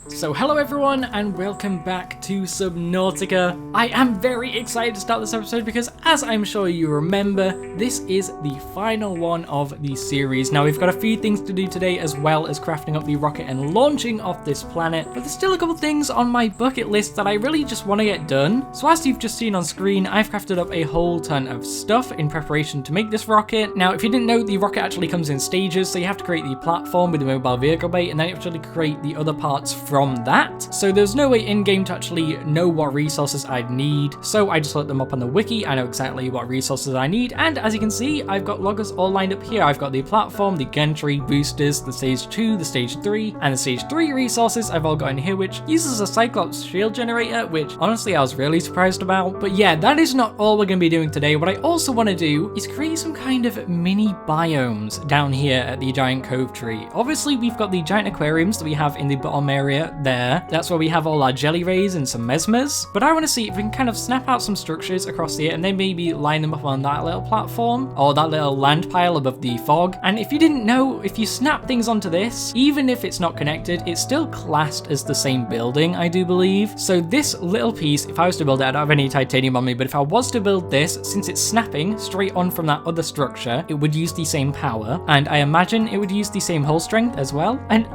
So hello everyone and welcome back to Subnautica. I am very excited to start this episode because, as I'm sure you remember, this is the final one of the series. Now we've got a few things to do today, as well as crafting up the rocket and launching off this planet, but there's still a couple things on my bucket list that I really just want to get done. So as you've just seen on screen, I've crafted up a whole ton of stuff in preparation to make this rocket. Now if you didn't know, the rocket actually comes in stages, so you have to create the platform with the mobile vehicle bay, and then you actually create the other parts from that. So there's no way in-game to actually know what resources I'd need, so I just looked them up on the wiki. I know exactly what resources I need, and as you can see, I've got loggers all lined up here. I've got the platform, the gantry, boosters, the stage 2, the stage 3, and the stage 3 resources I've all got in here, which uses a Cyclops shield generator, which honestly I was really surprised about. But yeah, that is not all we're going to be doing today. What I also want to do is create some kind of mini biomes down here at the giant cove tree. Obviously we've got the giant aquariums that we have in the bottom area there. That's where we have all our jelly rays and some mesmers, but I want to see if we can kind of snap out some structures across here and then maybe line them up on that little platform or that little land pile above the fog. And if you didn't know, if you snap things onto this, even if it's not connected, it's still classed as the same building, I do believe. So this little piece, if I was to build it, I don't have any titanium on me, but if I was to build this, since it's snapping straight on from that other structure, it would use the same power, and I imagine it would use the same hull strength as well. And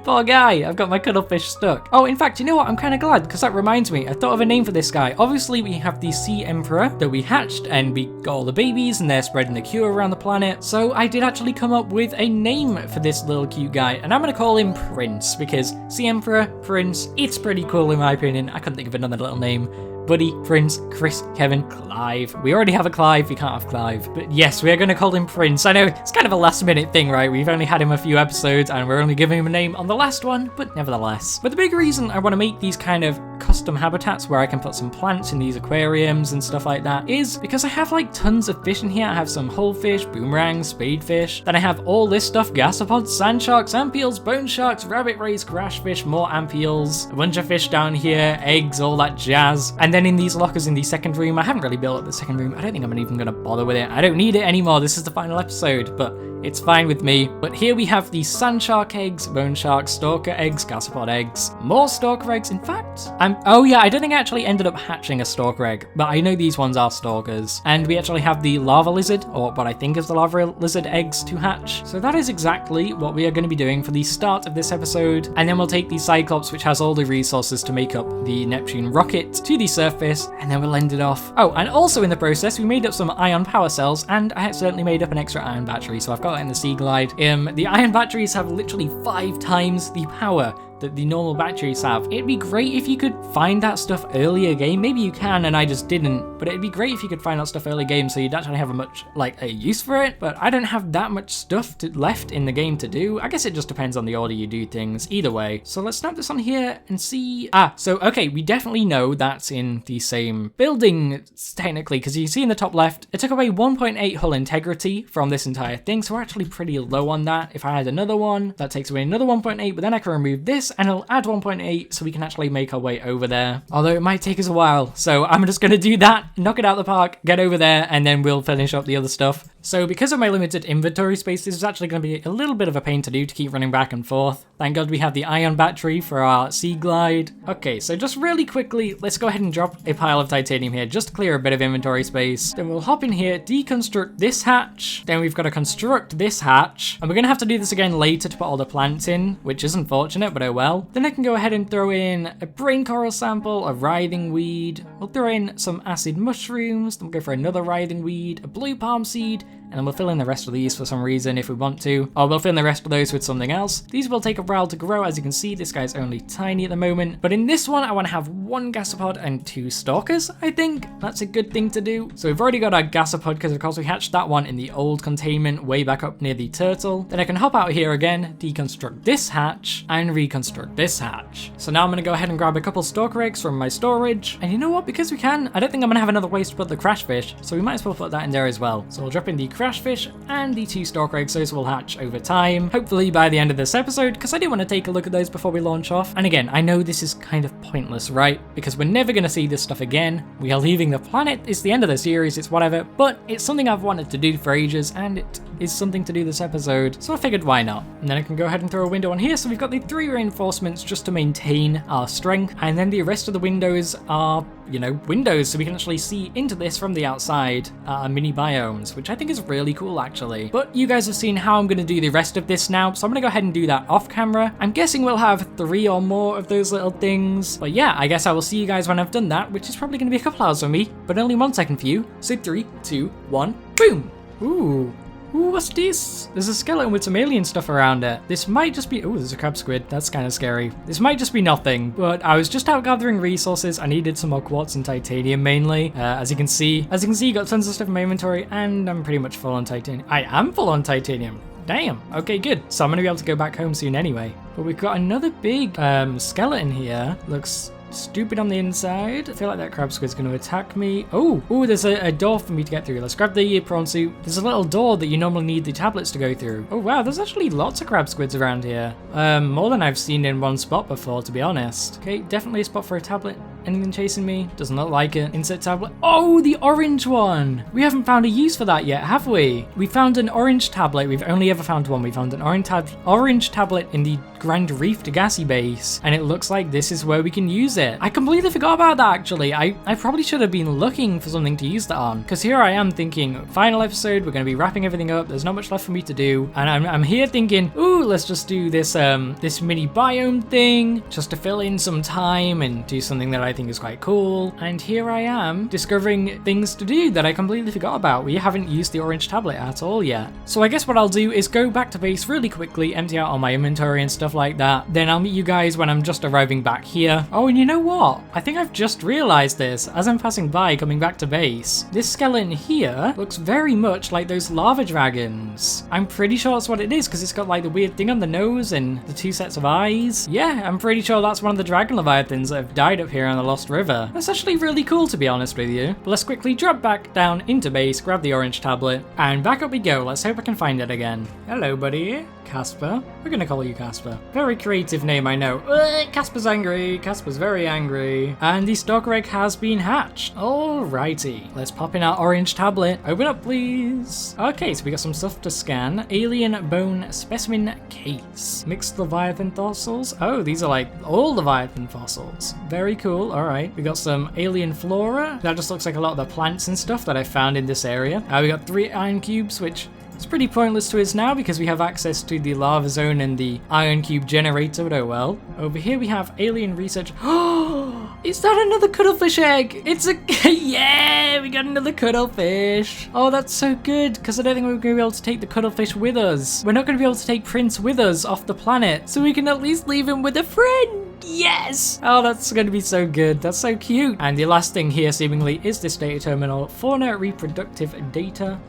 poor guy, I've got my cuddlefish stuck. Oh, in fact, you know what? I'm kind of glad, because that reminds me, I thought of a name for this guy. Obviously, we have the Sea Emperor that we hatched, and we got all the babies, and they're spreading the cure around the planet. So I did actually come up with a name for this little cute guy, and I'm going to call him Prince, because Sea Emperor, Prince, it's pretty cool in my opinion. I couldn't think of another little name. Buddy, Prince, Chris, Kevin, Clive. We already have a Clive, we can't have Clive. But yes, we are going to call him Prince. I know, it's kind of a last minute thing, right? We've only had him a few episodes and we're only giving him a name on the last one, but nevertheless. But the big reason I want to make these kind of custom habitats where I can put some plants in these aquariums and stuff like that is because I have like tons of fish in here. I have some hullfish, boomerangs, spadefish. Then I have all this stuff: gasopods, sand sharks, ampeels, bone sharks, rabbit rays, crashfish, more ampeels, a bunch of fish down here, eggs, all that jazz. And then in these lockers in the second room, I haven't really built up the second room. I don't think I'm even going to bother with it. I don't need it anymore. This is the final episode, but it's fine with me. But here we have the sand shark eggs, bone sharks, stalker eggs, gasopod eggs, more stalker eggs. In fact, oh yeah, I don't think I actually ended up hatching a stalker egg, but I know these ones are stalkers. And we actually have the lava lizard, or what I think is the lava lizard eggs to hatch. So that is exactly what we are going to be doing for the start of this episode. And then we'll take the Cyclops, which has all the resources to make up the Neptune rocket, to the surface, and then we'll end it off. Oh, and also in the process, we made up some ion power cells, and I accidentally made up an extra ion battery, so I've got it in the Sea Glide. The ion batteries have literally 5 times the power that the normal batteries have. It'd be great if you could find that stuff earlier game. Maybe you can and I just didn't, but it'd be great if you could find that stuff early game so you'd actually have a use for it. But I don't have that much stuff left in the game to do. I guess it just depends on the order you do things. Either way. So let's snap this on here and see. So okay, we definitely know that's in the same building technically, because you see in the top left, it took away 1.8 hull integrity from this entire thing. So we're actually pretty low on that. If I had another one, that takes away another 1.8, but then I can remove this and it'll add 1.8 so we can actually make our way over there. Although it might take us a while. So I'm just going to do that, knock it out of the park, get over there, and then we'll finish up the other stuff. So because of my limited inventory space, this is actually going to be a little bit of a pain to do, to keep running back and forth. Thank God we have the ion battery for our Sea Glide. Okay, so just really quickly, let's go ahead and drop a pile of titanium here just to clear a bit of inventory space. Then we'll hop in here, deconstruct this hatch. Then we've got to construct this hatch. And we're going to have to do this again later to put all the plants in, which is unfortunate, but oh well. Then I can go ahead and throw in a brain coral sample, a writhing weed. We'll throw in some acid mushrooms. Then we'll go for another writhing weed, a blue palm seed, and then we'll fill in the rest of these for some reason if we want to, or we'll fill in the rest of those with something else. These will take a while to grow. As you can see, this guy's only tiny at the moment, but in this one I want to have 1 gasopod and 2 stalkers. I think that's a good thing to do. So we've already got our gasopod because of course we hatched that one in the old containment way back up near the turtle. Then I can hop out here again, deconstruct this hatch, and reconstruct this hatch. So now I'm going to go ahead and grab a couple stalker eggs from my storage, and you know what, because we can, I don't think I'm going to have another place to put the crashfish, so we might as well put that in there as well. So we'll drop in the crash fish, and the 2 stalker eggs. Those will hatch over time, hopefully by the end of this episode, because I do want to take a look at those before we launch off. And again, I know this is kind of pointless, right? Because we're never going to see this stuff again. We are leaving the planet. It's the end of the series. It's whatever. But it's something I've wanted to do for ages, and it is something to do this episode. So I figured, why not? And then I can go ahead and throw a window on here. So we've got the 3 reinforcements just to maintain our strength. And then the rest of the windows are, you know, windows, so we can actually see into this from the outside, mini biomes, which I think is really cool, actually. But you guys have seen how I'm going to do the rest of this now, so I'm going to go ahead and do that off camera. I'm guessing we'll have 3 or more of those little things. But yeah, I guess I will see you guys when I've done that, which is probably going to be a couple hours for me, but only 1 second for you. So 3, 2, 1, boom! Ooh, what's this? There's a skeleton with some alien stuff around it. This might just be... Ooh, there's a crab squid. That's kind of scary. This might just be nothing, but I was just out gathering resources. I needed some more quartz and titanium mainly. As you can see, got tons of stuff in my inventory, and I'm pretty much full on titanium. I am full on titanium. Damn. Okay, good. So I'm going to be able to go back home soon anyway. But we've got another big skeleton here. Looks stupid on the inside. I feel like that crab squid's going to attack me. Oh, there's a door for me to get through. Let's grab the prawn suit. There's a little door that you normally need the tablets to go through. Oh wow, there's actually lots of crab squids around here. More than I've seen in one spot before, to be honest. Okay, definitely a spot for a tablet. Anything chasing me? Doesn't look like it. Insert tablet. Oh, the orange one. We haven't found a use for that yet, have we? We found an orange tablet. We've only ever found one. We found an orange tablet in the Grand Reef Degassi base, and it looks like this is where we can use it. I completely forgot about that, actually. I probably should have been looking for something to use that on, because here I am thinking, final episode, we're going to be wrapping everything up. There's not much left for me to do, and I'm here thinking, ooh, let's just do this this mini biome thing, just to fill in some time and do something that I think is quite cool. And here I am discovering things to do that I completely forgot about. We haven't used the orange tablet at all yet. So I guess what I'll do is go back to base really quickly, empty out all my inventory and stuff like that. Then I'll meet you guys when I'm just arriving back here. Oh, and you know what? I think I've just realized this as I'm passing by coming back to base. This skeleton here looks very much like those lava dragons. I'm pretty sure that's what it is, because it's got like the weird thing on the nose and the 2 sets of eyes. Yeah, I'm pretty sure that's one of the dragon leviathans that have died up here on the Lost River. That's actually really cool, to be honest with you. But let's quickly drop back down into base, grab the orange tablet, and back up we go. Let's hope I can find it again. Hello, buddy. Casper. We're gonna call you Casper. Very creative name, I know. Casper's angry. Casper's very angry. And the stalker egg has been hatched. Alrighty. Let's pop in our orange tablet. Open up, please. Okay, so we got some stuff to scan. Alien bone specimen case. Mixed Leviathan fossils. Oh, these are like all Leviathan fossils. Very cool. Alright. We got some alien flora. That just looks like a lot of the plants and stuff that I found in this area. We got 3 iron cubes, which it's pretty pointless to us now because we have access to the lava zone and the iron cube generator, but oh well. Over here we have alien research. Oh, is that another cuddlefish egg? It's a... Yeah, we got another cuddlefish. Oh, that's so good, because I don't think we're going to be able to take the cuddlefish with us. We're not going to be able to take Prince with us off the planet, so we can at least leave him with a friend. Yes! Oh, that's going to be so good. That's so cute. And the last thing here, seemingly, is this data terminal. Fauna reproductive data.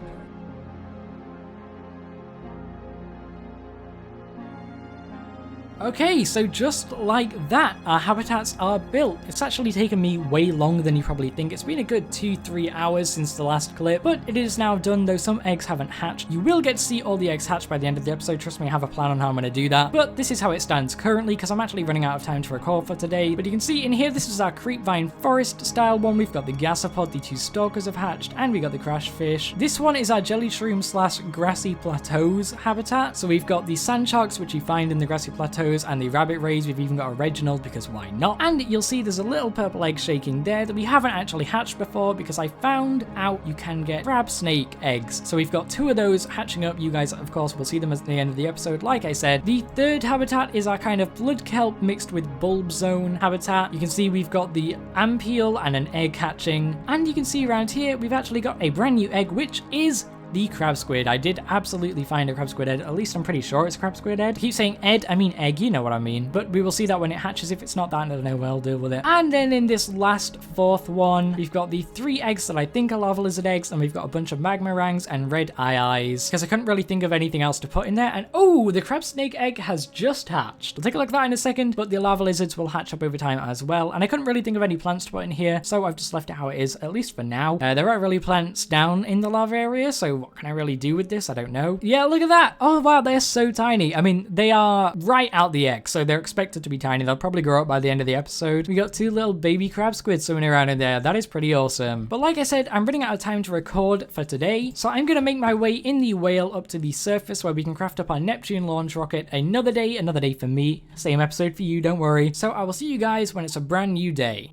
Okay, so just like that, our habitats are built. It's actually taken me way longer than you probably think. It's been a good 2-3 hours since the last clip, but it is now done, though some eggs haven't hatched. You will get to see all the eggs hatch by the end of the episode. Trust me, I have a plan on how I'm going to do that, but this is how it stands currently, because I'm actually running out of time to record for today. But you can see in here, this is our creepvine forest style one. We've got the gasopod, the 2 stalkers have hatched, and we got the crash fish. This one is our jelly shroom / grassy plateaus habitat. So we've got the sand sharks, which you find in the grassy plateaus, and the rabbit rays. We've even got a Reginald, because why not? And you'll see there's a little purple egg shaking there that we haven't actually hatched before, because I found out you can get crab snake eggs. So we've got 2 of those hatching up. You guys, of course, will see them at the end of the episode, like I said. The third habitat is our kind of blood kelp mixed with bulb zone habitat. You can see we've got the ampiel and an egg hatching, and you can see around here we've actually got a brand new egg, which is the crab squid. I did absolutely find a crab squid egg. At least I'm pretty sure it's a crab squid egg. I keep saying ed, I mean egg, you know what I mean. But we will see that when it hatches. If it's not that, I don't know, we'll deal with it. And then in this last 4th one, we've got the 3 eggs that I think are lava lizard eggs, and we've got a bunch of magma rangs and red eyes, because I couldn't really think of anything else to put in there. And oh, the crab snake egg has just hatched. We'll take a look at that in a second, but the lava lizards will hatch up over time as well. And I couldn't really think of any plants to put in here, so I've just left it how it is, at least for now. There are really plants down in the lava area, so what can I really do with this? I don't know. Yeah, look at that. Oh, wow, they're so tiny. I mean, they are right out the egg, so they're expected to be tiny. They'll probably grow up by the end of the episode. We got 2 little baby crab squids swimming around in there. That is pretty awesome. But like I said, I'm running out of time to record for today, so I'm going to make my way in the whale up to the surface where we can craft up our Neptune launch rocket. Another day for me. Same episode for you, don't worry. So I will see you guys when it's a brand new day.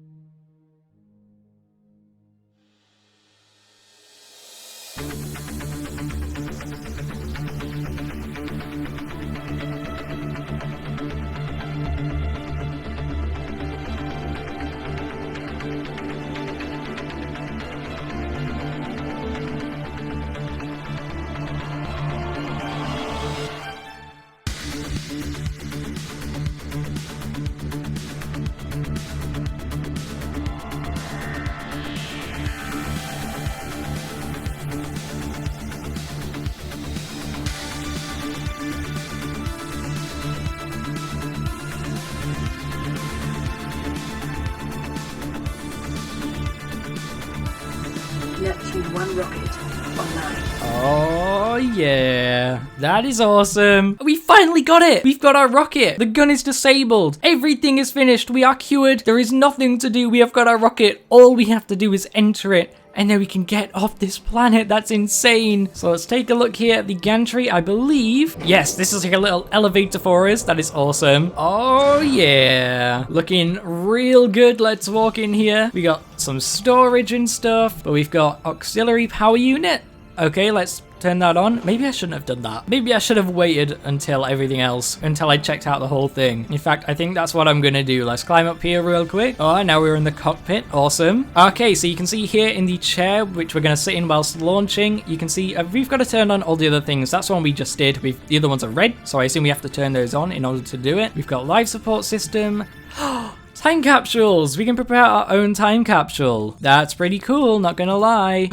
Neptune 1 rocket online. Oh yeah, that is awesome. We finally got it. We've got our rocket. The gun is disabled. Everything is finished. We are cured. There is nothing to do. We have got our rocket. All we have to do is enter it, and then we can get off this planet. That's insane. So let's take a look here at the gantry, I believe. Yes, this is like a little elevator for us. That is awesome. Oh yeah, looking real good. Let's walk in here. We got some storage and stuff, but we've got auxiliary power unit. Okay, let's turn that on. Maybe I shouldn't have done that. Maybe I should have waited until I checked out the whole thing. In fact, I think that's what I'm gonna do. Let's climb up here real quick. Oh, now we're in the cockpit. Awesome. Okay, so you can see here in the chair, which we're gonna sit in whilst launching, you can see we've got to turn on all the other things. That's one we just did. The other ones are red, so I assume we have to turn those on in order to do it. We've got life support system. Time capsules. We can prepare our own time capsule. That's pretty cool, not gonna lie.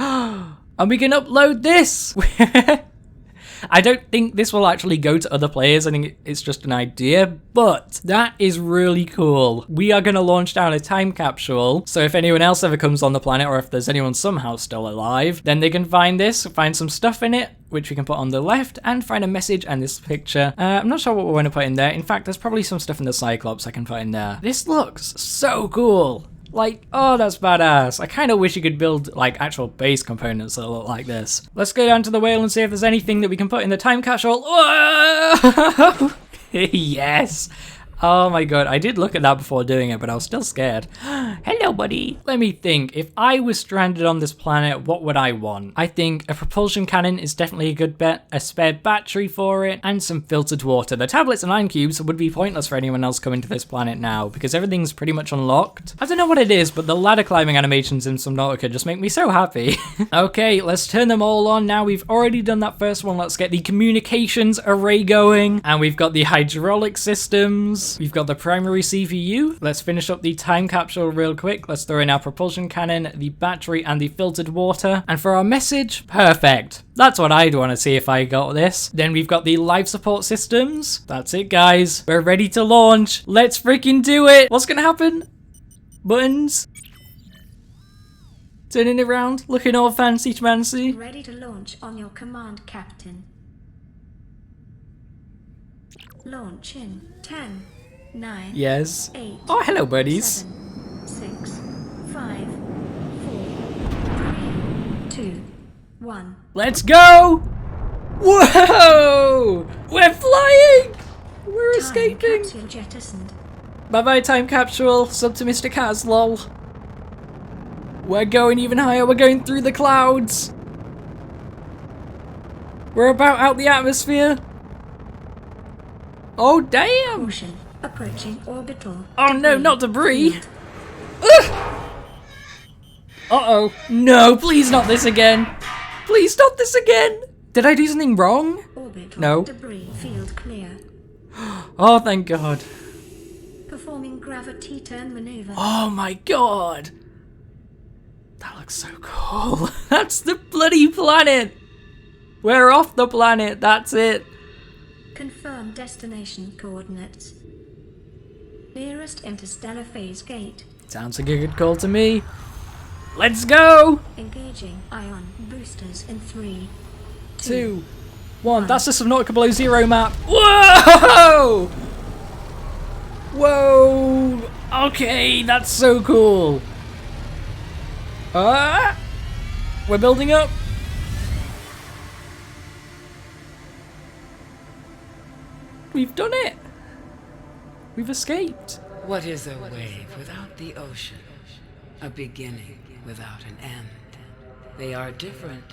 And we can upload this! I don't think this will actually go to other players. I think it's just an idea, but that is really cool. We are going to launch down a time capsule, so if anyone else ever comes on the planet, or if there's anyone somehow still alive, then they can find this, find some stuff in it, which we can put on the left, and find a message and this picture. I'm not sure what we're going to put in there. In fact, there's probably some stuff in the Cyclops I can put in there. This looks so cool. Like, oh, that's badass. I kind of wish you could build, like, actual base components that look like this. Let's go down to the whale and see if there's anything that we can put in the time capsule. Whoa! Yes! Oh my god, I did look at that before doing it, but I was still scared. Hello, buddy. Let me think. If I was stranded on this planet, what would I want? I think a propulsion cannon is definitely a good bet, a spare battery for it, and some filtered water. The tablets and iron cubes would be pointless for anyone else coming to this planet now, because everything's pretty much unlocked. I don't know what it is, but the ladder climbing animations in Subnautica just make me so happy. Okay, let's turn them all on now. We've already done that first one. Let's get the communications array going, and we've got the hydraulic systems. We've got the primary CPU. Let's finish up the time capsule real quick. Let's throw in our propulsion cannon, the battery, and the filtered water. And for our message, perfect. That's what I'd want to see if I got this. Then we've got the life support systems. That's it, guys. We're ready to launch. Let's freaking do it. What's gonna happen? Buttons. Turning it around, looking all fancy schmancy. Ready to launch on your command, Captain. Launch in 10, 9, yes. 8. Oh, hello, buddies. 7, 6, 5, 4, 3, 2, 1. Let's go! Whoa! We're flying! We're escaping! Capsule jettisoned. Bye-bye, time capsule. Subnautica has lol. We're going even higher. We're going through the clouds. We're about out the atmosphere. Oh, damn! Caution. Approaching orbital. Oh no, not debris! Uh-oh. No, please not this again. Please not this again. Did I do something wrong? Orbital No. debris field clear. Oh, thank God. Performing gravity turn maneuver. Oh my God. That looks so cool. That's the bloody planet. We're off the planet. That's it. Confirm destination coordinates. Nearest interstellar phase gate. Sounds like a good call to me. Let's go. Engaging ion boosters in 3, 2, 1. That's the Subnautica Below Zero map. Whoa! Whoa! Okay, that's so cool. We're building up. We've done it. We've escaped. What is a wave without the ocean? A beginning without an end. They are different,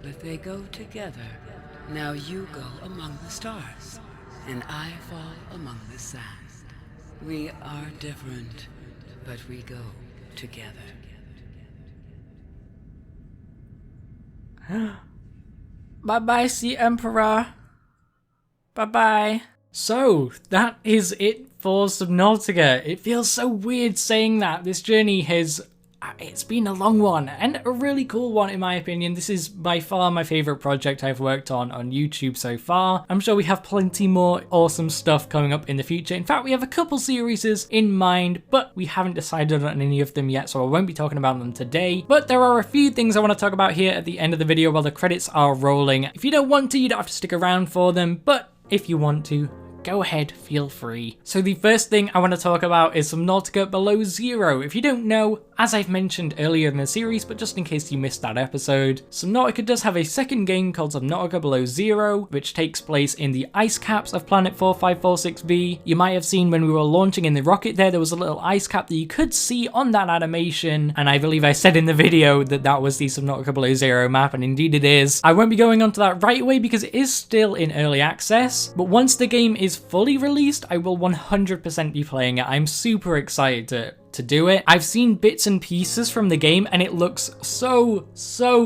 but they go together. Now you go among the stars, and I fall among the sand. We are different, but we go together. Bye-bye, Sea Emperor. Bye-bye. So, that is it for Subnautica. It feels so weird saying that. This journey it's been a long one, and a really cool one in my opinion. This is by far my favourite project I've worked on YouTube so far. I'm sure we have plenty more awesome stuff coming up in the future. In fact, we have a couple series in mind, but we haven't decided on any of them yet, so I won't be talking about them today. But there are a few things I want to talk about here at the end of the video while the credits are rolling. If you don't want to, you don't have to stick around for them, but if you want to, go ahead, feel free. So the first thing I want to talk about is Subnautica Below Zero. If you don't know, as I've mentioned earlier in the series, but just in case you missed that episode, Subnautica does have a second game called Subnautica Below Zero, which takes place in the ice caps of planet 4546b. You might have seen when we were launching in the rocket there was a little ice cap that you could see on that animation, and I believe I said in the video that that was the Subnautica Below Zero map, and indeed it is. I won't be going on to that right away because it is still in early access, but once the game is fully released, I will 100% be playing it. I'm super excited to do it. I've seen bits and pieces from the game and it looks so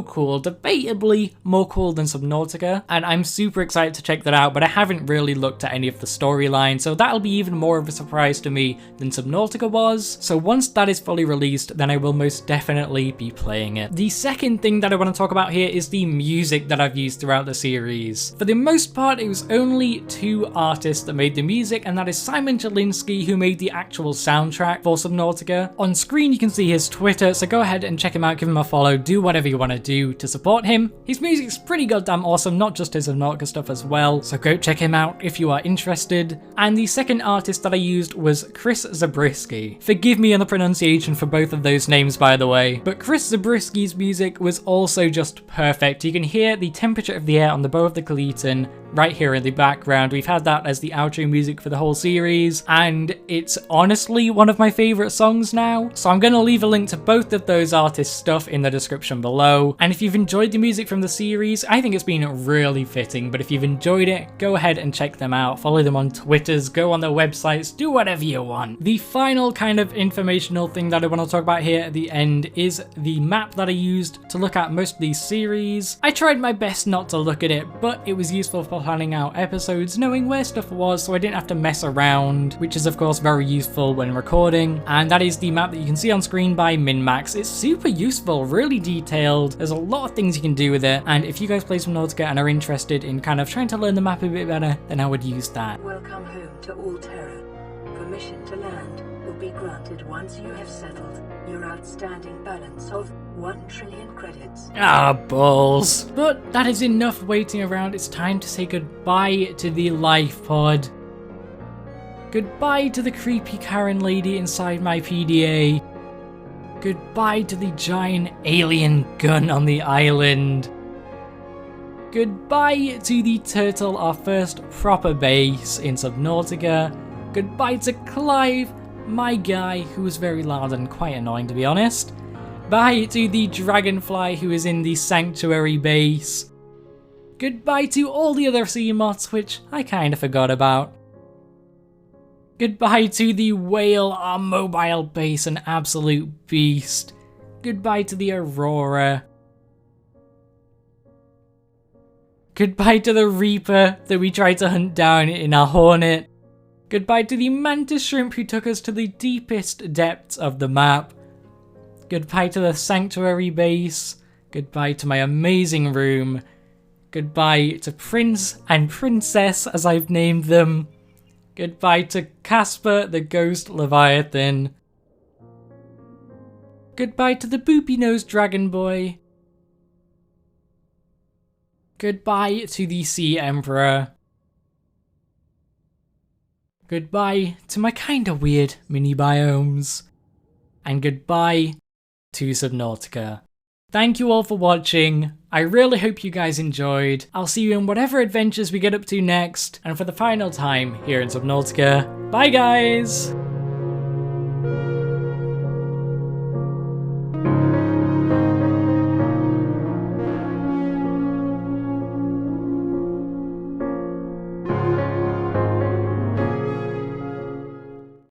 cool, debatably more cool than Subnautica, and I'm super excited to check that out, but I haven't really looked at any of the storyline, so that'll be even more of a surprise to me than Subnautica was. So once that is fully released, then I will most definitely be playing it. The second thing that I want to talk about here is the music that I've used throughout the series. For the most part, it was only two artists that made the music, and that is Simon Chylinksi, who made the actual soundtrack for Subnautica. On screen you can see his Twitter, so go ahead and check him out, give him a follow, do whatever you want to do to support him. His music's pretty goddamn awesome, not just his Subnautica stuff as well, so go check him out if you are interested. And the second artist that I used was Chris Zabriskie. Forgive me on the pronunciation for both of those names, by the way, but Chris Zabriskie's music was also just perfect. You can hear the temperature of the air on the bow of the Kaleetan right here in the background. We've had that as the outro music for the whole series, and it's honestly one of my favourite songs now. So I'm going to leave a link to both of those artists' stuff in the description below. And if you've enjoyed the music from the series, I think it's been really fitting, but if you've enjoyed it, go ahead and check them out. Follow them on Twitters, go on their websites, do whatever you want. The final kind of informational thing that I want to talk about here at the end is the map that I used to look at most of these series. I tried my best not to look at it, but it was useful for planning out episodes, knowing where stuff was, so I didn't have to mess around, which is of course very useful when recording. And that is the map that you can see on screen by Minmax. It's super useful, really detailed. There's a lot of things you can do with it, and if you guys play Subnautica and are interested in kind of trying to learn the map a bit better, then I would use that. Welcome home to Alterra. Permission to land will be granted once you have settled your outstanding balance of 1 trillion credits. Ah, balls. But that is enough waiting around. It's time to say goodbye to the life pod. Goodbye to the creepy Karen lady inside my PDA. Goodbye to the giant alien gun on the island. Goodbye to the turtle, our first proper base in Subnautica. Goodbye to Clive, my guy, who was very loud and quite annoying to be honest. Bye to the dragonfly who is in the sanctuary base. Goodbye to all the other sea moths, which I kinda forgot about. Goodbye to the whale, our mobile base, an absolute beast. Goodbye to the Aurora. Goodbye to the Reaper that we tried to hunt down in our Hornet. Goodbye to the mantis shrimp who took us to the deepest depths of the map. Goodbye to the sanctuary base. Goodbye to my amazing room. Goodbye to Prince and Princess, as I've named them. Goodbye to Casper the Ghost Leviathan. Goodbye to the boopy-nosed dragon boy. Goodbye to the Sea Emperor. Goodbye to my kinda weird mini biomes. And goodbye to Subnautica. Thank you all for watching. I really hope you guys enjoyed. I'll see you in whatever adventures we get up to next. And for the final time here in Subnautica, bye guys!